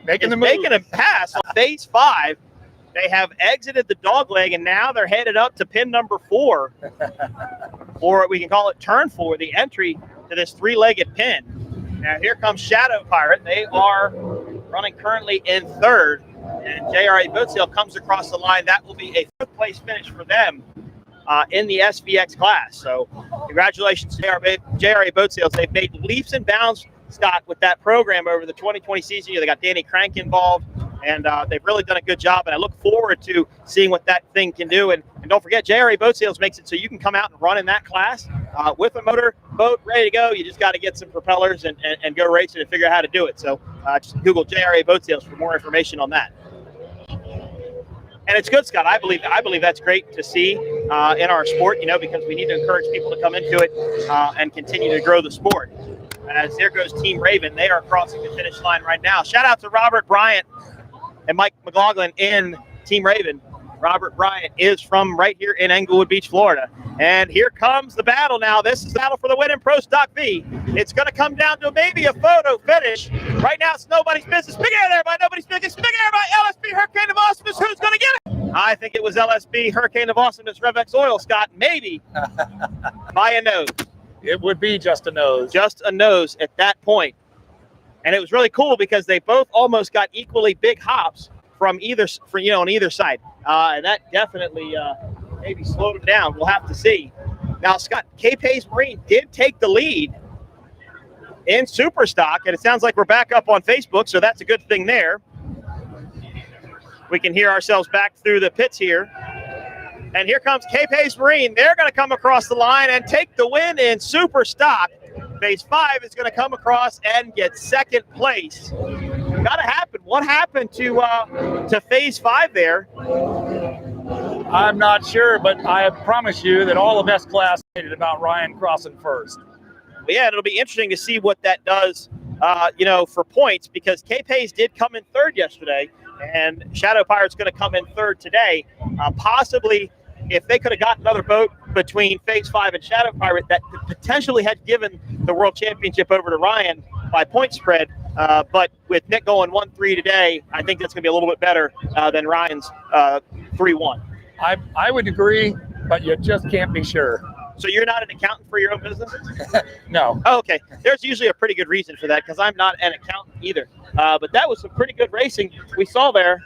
making a pass on phase 5. They have exited the dog leg, and now they're headed up to pin number 4, or we can call it turn 4, the entry to this 3-legged pin. Now here comes Shadow Pirate. They are running currently in 3rd, and JRA Boatsail comes across the line. That will be a 5th place finish for them in the SVX class. So congratulations to JRA Boatsails. They've made leaps and bounds, Scott, with that program over the 2020 season. They got Danny Crank involved, and they've really done a good job. And I look forward to seeing what that thing can do. And don't forget, JRA Boatsails makes it so you can come out and run in that class with a motor boat ready to go. You just got to get some propellers and go racing and figure out how to do it. So just Google JRA Boatsails for more information on that. And it's good, Scott. I believe that's great to see in our sport, because we need to encourage people to come into it and continue to grow the sport. As there goes Team Raven. They are crossing the finish line right now. Shout out to Robert Bryant and Mike McLaughlin in Team Raven. Robert Bryant is from right here in Englewood Beach, Florida. And here comes the battle now. This is the battle for the win in Pro Stock V. It's going to come down to maybe a photo finish. Right now, it's nobody's business. Big air there by nobody's business. Big air by LSB Hurricane of Awesomeness. Who's going to get it? I think it was LSB Hurricane of Awesomeness RevX Oil, Scott. Maybe by a nose. It would be just a nose. Just a nose at that point. And it was really cool because they both almost got equally big hops from on either side. And that definitely maybe slowed them down. We'll have to see. Now, Scott, Cape Hayes Marine did take the lead in Super Stock, and it sounds like we're back up on Facebook, so that's a good thing there. We can hear ourselves back through the pits here. And here comes Cape Hayes Marine. They're going to come across the line and take the win in Super Stock. Phase 5 is going to come across and get 2nd place. Got to happen. What happened to Phase 5 there? I'm not sure, but I promise you that all of S-Class hated about Ryan crossing first. But yeah, it'll be interesting to see what that does, for points, because Cape Hayes did come in 3rd yesterday, and Shadow Pirate's going to come in 3rd today. Possibly, if they could have gotten another boat between Phase 5 and Shadow Pirate, that potentially had given the World Championship over to Ryan by point spread. But with Nick going 1-3 today, I think that's going to be a little bit better than Ryan's 3-1. I would agree, but you just can't be sure. So you're not an accountant for your own business? No. Oh, okay. There's usually a pretty good reason for that, because I'm not an accountant either. But that was some pretty good racing we saw there.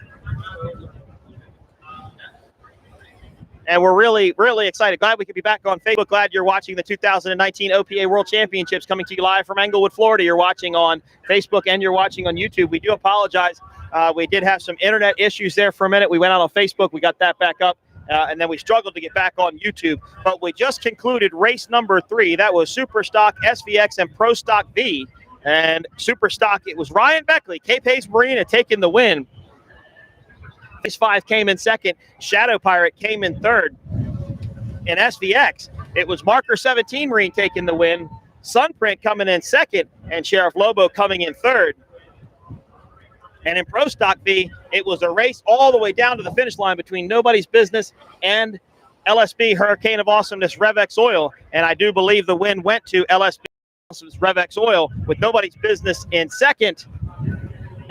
And we're really, really excited. Glad we could be back on Facebook. Glad you're watching the 2019 OPA World Championships coming to you live from Englewood, Florida. You're watching on Facebook and you're watching on YouTube. We do apologize. We did have some internet issues there for a minute. We went out on Facebook. We got that back up. And then we struggled to get back on YouTube. But we just concluded race number 3. That was Super Stock, SVX, and Pro Stock V. And Super Stock, it was Ryan Beckley, Cape Hayes Marine, taking the win. Phase 5 came in 2nd. Shadow Pirate came in 3rd. In SVX, it was Marker 17 Marine taking the win. Sunprint coming in 2nd, and Sheriff Lobo coming in 3rd. And in Pro Stock V, it was a race all the way down to the finish line between Nobody's Business and LSB Hurricane of Awesomeness RevX Oil. And I do believe the win went to LSB RevX Oil with Nobody's Business in 2nd.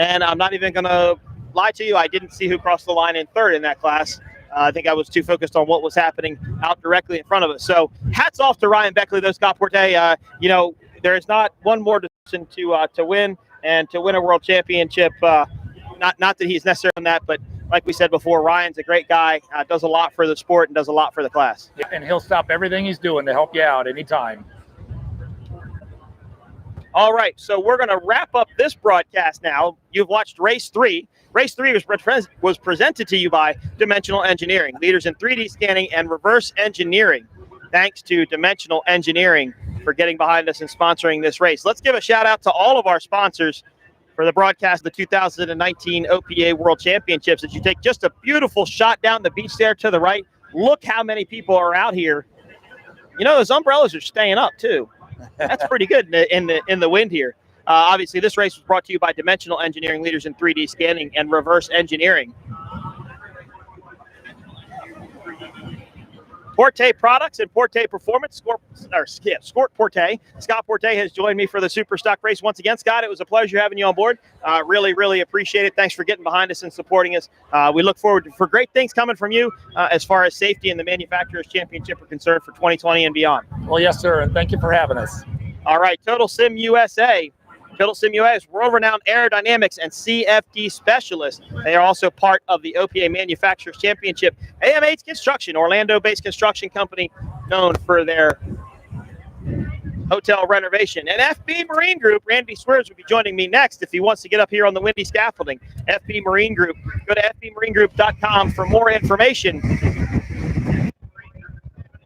And I'm not even going to lie to you, I didn't see who crossed the line in 3rd in that class. I think I was too focused on what was happening out directly in front of us. So hats off to Ryan Beckley, though, Scott Porte. There is not one more decision to win and to win a world championship. Not that he's necessarily on that, but like we said before, Ryan's a great guy, does a lot for the sport and does a lot for the class. Yeah, and he'll stop everything he's doing to help you out anytime. All right, so we're going to wrap up this broadcast now. You've watched Race 3. Race 3 was presented to you by Dimensional Engineering, leaders in 3D scanning and reverse engineering. Thanks to Dimensional Engineering for getting behind us and sponsoring this race. Let's give a shout out to all of our sponsors for the broadcast of the 2019 OPA World Championships. As you take just a beautiful shot down the beach there to the right, look how many people are out here. Those umbrellas are staying up too. That's pretty good in the wind here. Obviously, this race was brought to you by Dimensional Engineering, leaders in 3D scanning and reverse engineering. Porte Products and Porte Performance. Scott Porte has joined me for the Super Stock race once again. Scott, it was a pleasure having you on board. Really, really appreciate it. Thanks for getting behind us and supporting us. We look forward for great things coming from you as far as safety and the Manufacturers Championship are concerned for 2020 and beyond. Well, yes, sir, and thank you for having us. All right, Total Sim USA. Total Sim USA is world-renowned aerodynamics and CFD specialist. They are also part of the OPA Manufacturers Championship. AMH Construction, Orlando-based construction company known for their hotel renovation. And FB Marine Group, Randy Swears will be joining me next if he wants to get up here on the windy scaffolding. FB Marine Group. Go to fbmarinegroup.com for more information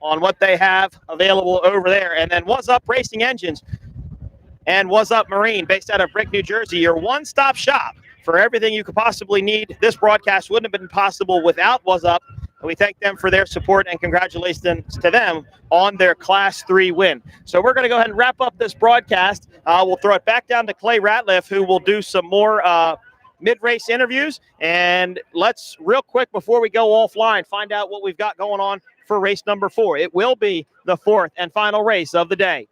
on what they have available over there. And then What's Up Racing Engines and What's Up Marine, based out of Brick, New Jersey, your one-stop shop for everything you could possibly need. This broadcast wouldn't have been possible without What's Up. We thank them for their support and congratulations to them on their Class 3 win. So we're going to go ahead and wrap up this broadcast. We'll throw it back down to Clay Ratliff, who will do some more mid-race interviews. And let's, real quick, before we go offline, find out what we've got going on for race number 4. It will be the 4th and final race of the day.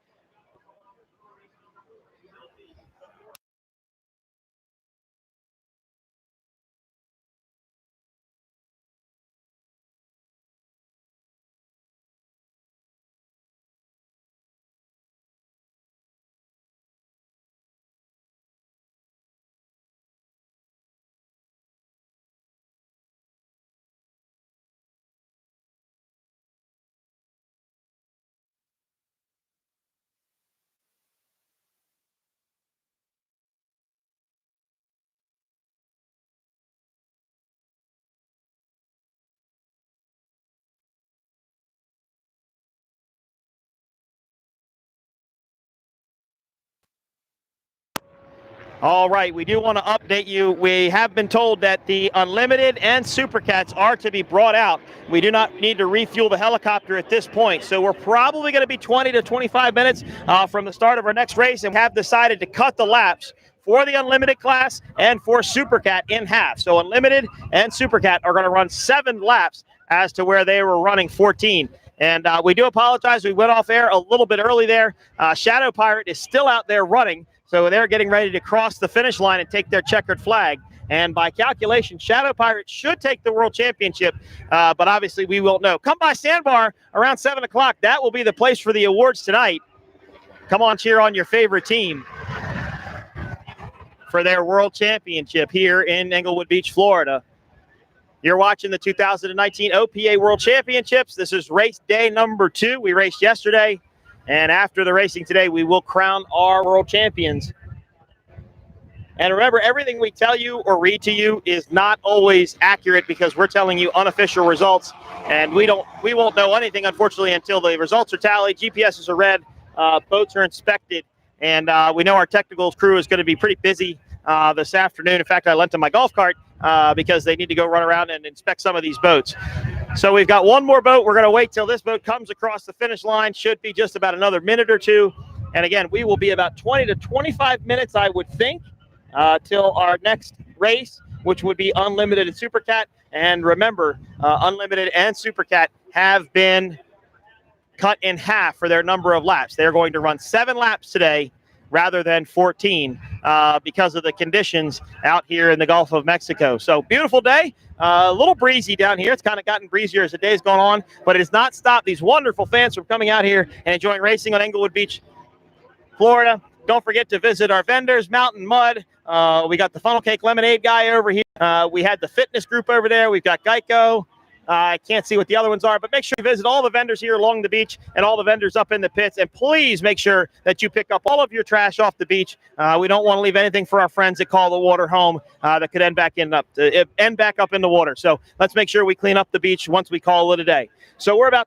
All right, we do want to update you. We have been told that the Unlimited and Supercats are to be brought out. We do not need to refuel the helicopter at this point, so we're probably going to be 20 to 25 minutes from the start of our next race, and have decided to cut the laps for the Unlimited class and for Supercat in half. So Unlimited and Supercat are going to run 7 laps as to where they were running 14. And we do apologize. We went off air a little bit early there. Shadow Pirate is still out there running. So they're getting ready to cross the finish line and take their checkered flag. And by calculation, Shadow Pirate should take the World Championship, but obviously we won't know. Come by Sandbar around 7 o'clock. That will be the place for the awards tonight. Come on, cheer on your favorite team for their World Championship here in Englewood Beach, Florida. You're watching the 2019 OPA World Championships. This is race day number 2. We raced yesterday. And after the racing today, we will crown our world champions. And remember, everything we tell you or read to you is not always accurate, because we're telling you unofficial results, and we won't know anything, unfortunately, until the results are tallied, GPSs are read, boats are inspected, and we know our technicals crew is going to be pretty busy this afternoon. In fact, I lent them my golf cart because they need to go run around and inspect some of these boats. So we've got one more boat. We're going to wait till this boat comes across the finish line. Should be just about another minute or two. And again, we will be about 20 to 25 minutes, I would think, till our next race, which would be Unlimited and Supercat. And remember, Unlimited and Supercat have been cut in half for their number of laps. They're going to run 7 laps today rather than 14 because of the conditions out here in the Gulf of Mexico. So beautiful day. A little breezy down here. It's kind of gotten breezier as the day's gone on, but it has not stopped these wonderful fans from coming out here and enjoying racing on Englewood Beach, Florida. Don't forget to visit our vendors, Mountain Mud. We got the Funnel Cake Lemonade guy over here. We had the fitness group over there. We've got Geico. I can't see what the other ones are, but make sure you visit all the vendors here along the beach and all the vendors up in the pits. And please make sure that you pick up all of your trash off the beach. We don't want to leave anything for our friends that call the water home that could end back up in the water. So let's make sure we clean up the beach once we call it a day. So we're about